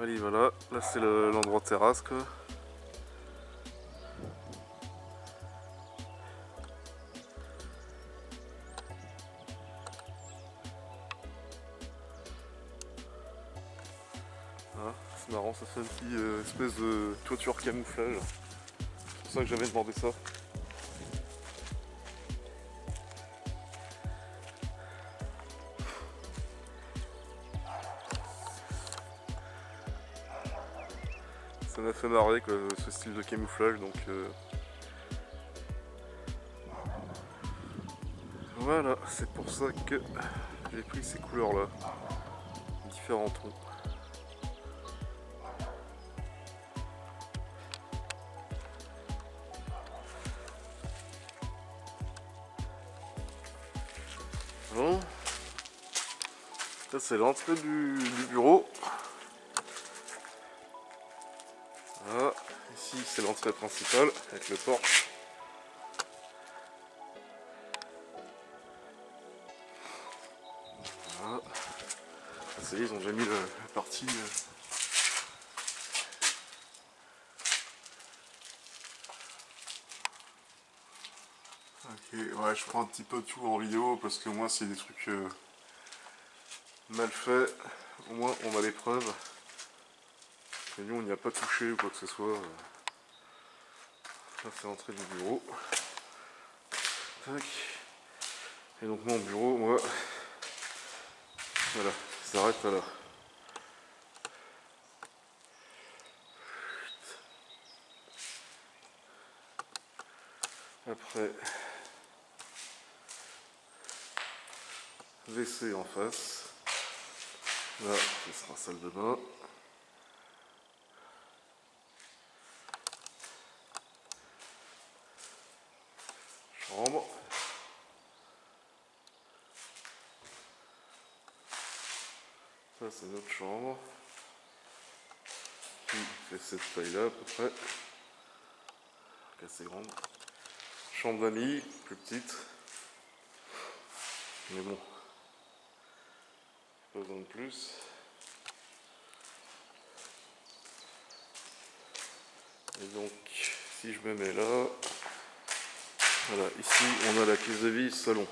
Allez, voilà, là c'est l'endroit terrasse quoi. Voilà, c'est marrant, ça fait un petit espèce de toiture camouflage. C'est pour ça que j'avais demandé ça. Ça m'a fait marrer quoi, ce style de camouflage donc voilà, c'est pour ça que j'ai pris ces couleurs là, différents tons. Bon, ça c'est l'entrée du bureau. Voilà, ici c'est l'entrée principale avec le porche. Voilà. Ça y est, ils ont déjà mis la partie. Ok, ouais, je prends un petit peu tout en vidéo parce que moi, c'est des trucs mal faits. Au moins, on a les preuves. Et nous, on n'y a pas touché ou quoi que ce soit. Là, c'est l'entrée du bureau. Tac. Et donc, mon bureau, moi, voilà, ça s'arrête là. Après, WC en face. Là, ce sera salle de bain. Chambre. Ça, c'est notre chambre. Qui fait cette taille-là à peu près. Assez grande. Chambre d'amis, plus petite. Mais bon, pas besoin de plus. Et donc, si je me mets là, voilà, ici on a la pièce de vie, salon.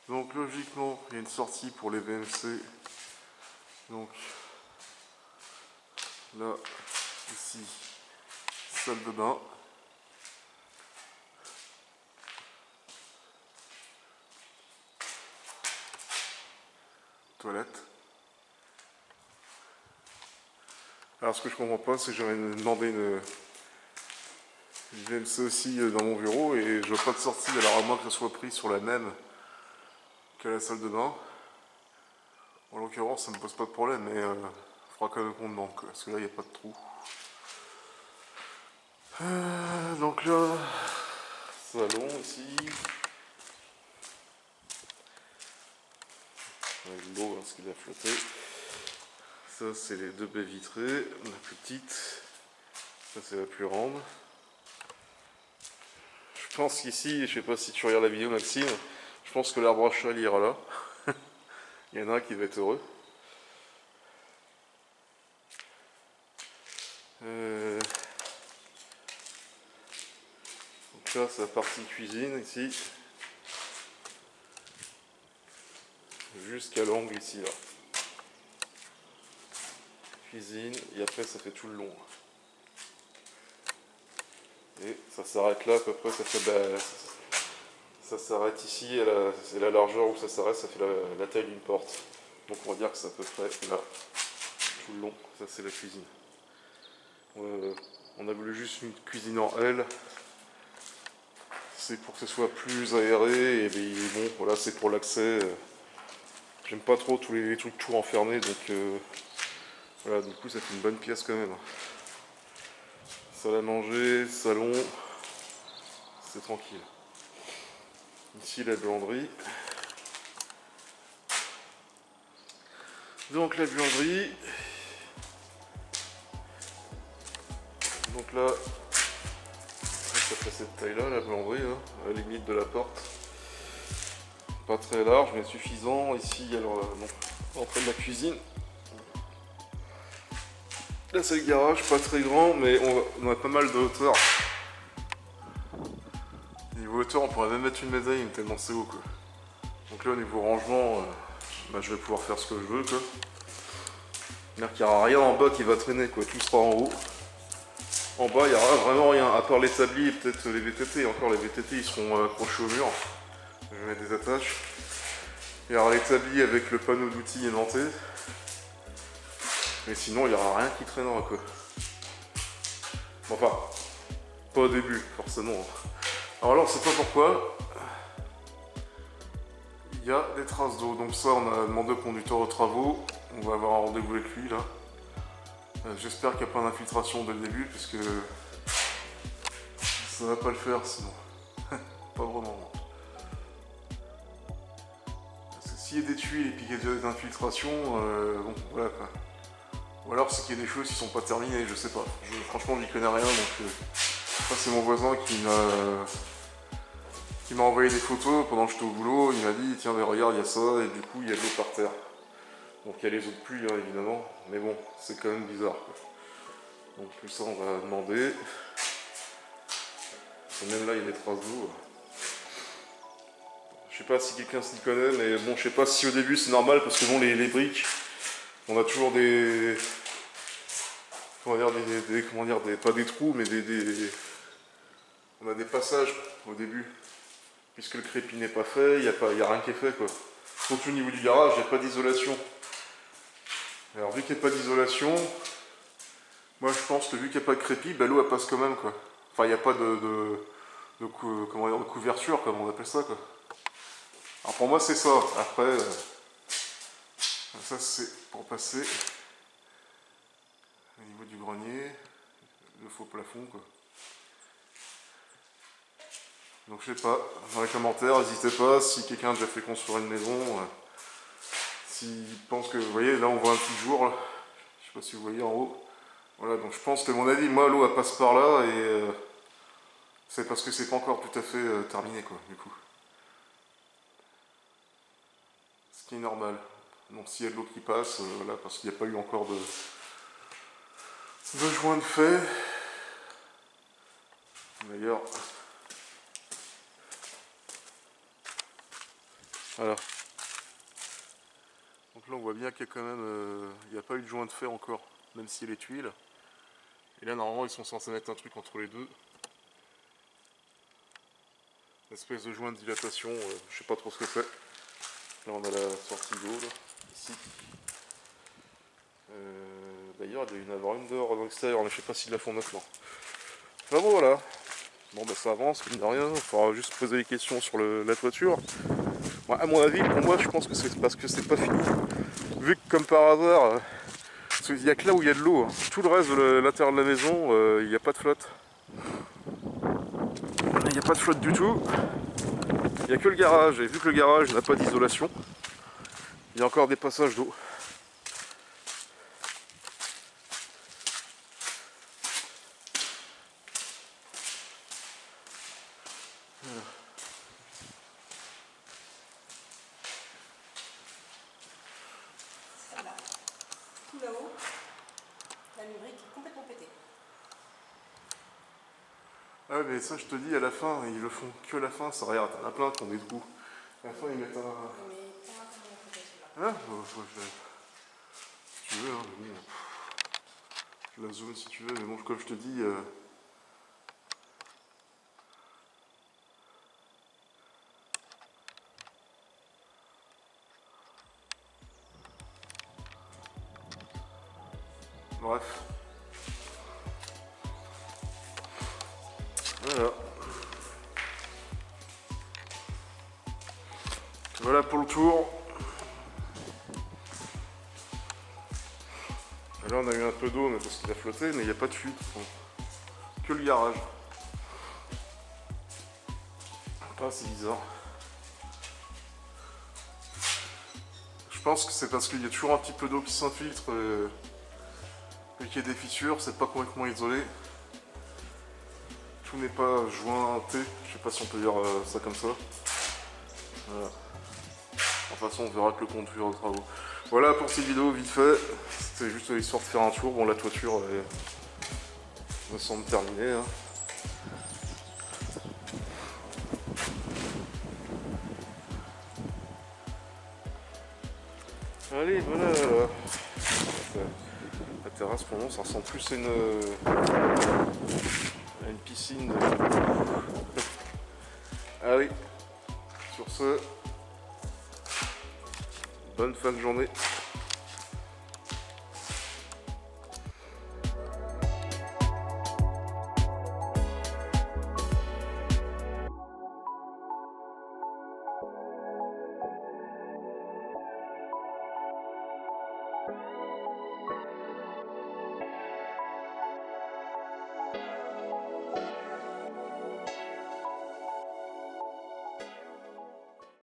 Donc logiquement, il y a une sortie pour les VMC. Donc là, ici, salle de bain. Toilette. Alors ce que je comprends pas, c'est que j'avais demandé une VMC aussi dans mon bureau et je vois pas de sortie, alors à moins que ça soit pris sur la même qu'à la salle de bain. En l'occurrence, ça me pose pas de problème, mais il faudra quand même qu'on demande, parce que là, il n'y a pas de trou. Donc là, salon ici. Avec l'eau, hein, ce qu'il a flotté. Ça, c'est les deux baies vitrées, la plus petite. Ça, c'est la plus grande. Je pense qu'ici, je sais pas si tu regardes la vidéo, Maxime, je pense que l'arbre à chat il ira là. Il y en a un qui va être heureux. Donc là, c'est la partie cuisine ici. Jusqu'à l'angle ici, là. Cuisine, et après, ça fait tout le long. Et ça s'arrête là à peu près, ça fait ça s'arrête ici, c'est la largeur où ça s'arrête, ça fait la taille d'une porte. Donc on va dire que c'est à peu près là, tout le long, ça c'est la cuisine. On a voulu juste une cuisine en L, c'est pour que ce soit plus aéré, et bon, voilà, c'est pour l'accès. J'aime pas trop tous les trucs tout enfermés, donc voilà, du coup ça fait une bonne pièce quand même. Salle à manger, salon, c'est tranquille. Ici la buanderie. Donc la buanderie, Donc là, ça fait cette taille-là, la buanderie, là, à la limite de la porte. Pas très large, mais suffisant. Ici, alors, l'entrée de la cuisine. Là, c'est le garage, pas très grand, mais on a pas mal de hauteur. Niveau hauteur, on pourrait même mettre une médaille, tellement c'est haut, quoi. Donc là, au niveau rangement, je vais pouvoir faire ce que je veux, quoi. C'est-à-dire qu'il n'y aura rien en bas qui va traîner, quoi. Tout sera en haut. En bas, il n'y aura vraiment rien, à part l'établi et peut-être les VTT. Encore, les VTT, ils seront accrochés au mur. Je vais mettre des attaches. Il y aura l'établi avec le panneau d'outils aimanté. Mais sinon, il n'y aura rien qui traînera, quoi. Enfin, pas au début, forcément. Alors là, on sait pas pourquoi. Il y a des traces d'eau. Donc ça, on a demandé au conducteur aux travaux. On va avoir un rendez-vous avec lui, là. J'espère qu'il n'y a pas d'infiltration dès le début, parce que ça va pas le faire, sinon. Pas vraiment. Parce que s'il y a des tuiles et puis qu'il y a déjà des infiltrations, bon, voilà, quoi. Ou alors c'est qu'il y a des choses qui sont pas terminées, je sais pas. Franchement, j'y connais rien, donc ça c'est mon voisin qui m'a envoyé des photos pendant que j'étais au boulot. Il m'a dit tiens mais regarde, il y a ça, et du coup il y a de l'eau par terre. Donc il y a les eaux de pluie, hein, évidemment, mais bon, c'est quand même bizarre, quoi. Donc tout ça on va demander. Et même là il y a des traces d'eau. Je sais pas si quelqu'un s'y connaît, mais bon, je sais pas si au début c'est normal, parce que bon, les briques, on a toujours des... Comment dire, pas des trous, mais on a des passages au début. Puisque le crépi n'est pas fait, il n'y a rien qui est fait, quoi. Surtout au niveau du garage, il n'y a pas d'isolation. Alors vu qu'il n'y a pas d'isolation, moi je pense que vu qu'il n'y a pas de crépi, bah, l'eau elle passe quand même, quoi. Enfin, il n'y a pas de couverture, comme on appelle ça, quoi. Alors pour moi c'est ça. Après, ça c'est pour passer au niveau du grenier, le faux plafond, quoi. Donc je sais pas, dans les commentaires, n'hésitez pas, si quelqu'un a déjà fait construire une maison, s'il pense que, vous voyez, là on voit un petit jour, là. Je sais pas si vous voyez en haut. Voilà, donc je pense que à mon avis, moi l'eau elle passe par là, et c'est parce que c'est pas encore tout à fait terminé, quoi, du coup. Ce qui est normal. Donc s'il y a de l'eau qui passe, voilà, parce qu'il n'y a pas eu encore de joint de fait. D'ailleurs, voilà. Donc là on voit bien qu'il y a quand même, il n'y a pas eu de joint de fait encore, même s'il y a les tuiles. Et là normalement ils sont censés mettre un truc entre les deux. Une espèce de joint de dilatation, je sais pas trop ce que c'est. Là on a la sortie d'eau, là, ici. D'ailleurs il doit y en avoir une dehors dans l'extérieur, mais je sais pas s'ils la font maintenant. Enfin bon voilà. Bon bah ça avance, mine de rien, il faudra juste poser des questions sur la toiture. Bon, à mon avis, pour moi je pense que c'est parce que c'est pas fini. Vu que comme par hasard, il n'y a que là où il y a de l'eau. Hein. Tout le reste de l'intérieur de la maison, il n'y a pas de flotte. Il n'y a pas de flotte du tout. Il n'y a que le garage, et vu que le garage n'a pas d'isolation, il y a encore des passages d'eau. Voilà. Là, tout là-haut, la lubrique est complètement pétée. Ah ouais, mais ça je te dis, à la fin, ils le font que à la fin, ça regarde, t'en as plein qui ont des trous. À la fin ils mettent un... Mais pour moi, comment on fait celui-là? Ah, si tu veux, hein, mais bon, je la zone si tu veux, mais bon, comme je te dis... Bref. Voilà. Voilà pour le tour. Là on a eu un peu d'eau mais parce qu'il a flotté, mais il n'y a pas de fuite. Que le garage. Ah, c'est bizarre. Je pense que c'est parce qu'il y a toujours un petit peu d'eau qui s'infiltre et qu'il y a des fissures, c'est pas complètement isolé. tout n'est pas jointé, je sais pas si on peut dire ça comme ça. Voilà. De toute façon, on verra que le compte de travaux. Voilà pour cette vidéo, vite fait. C'était juste histoire de faire un tour. Bon, la toiture me semble terminée. Hein. Allez, voilà. La terrasse, pour le moment, ça ressemble plus à une piscine. Allez, sur ce, bonne fin de journée. Thank you.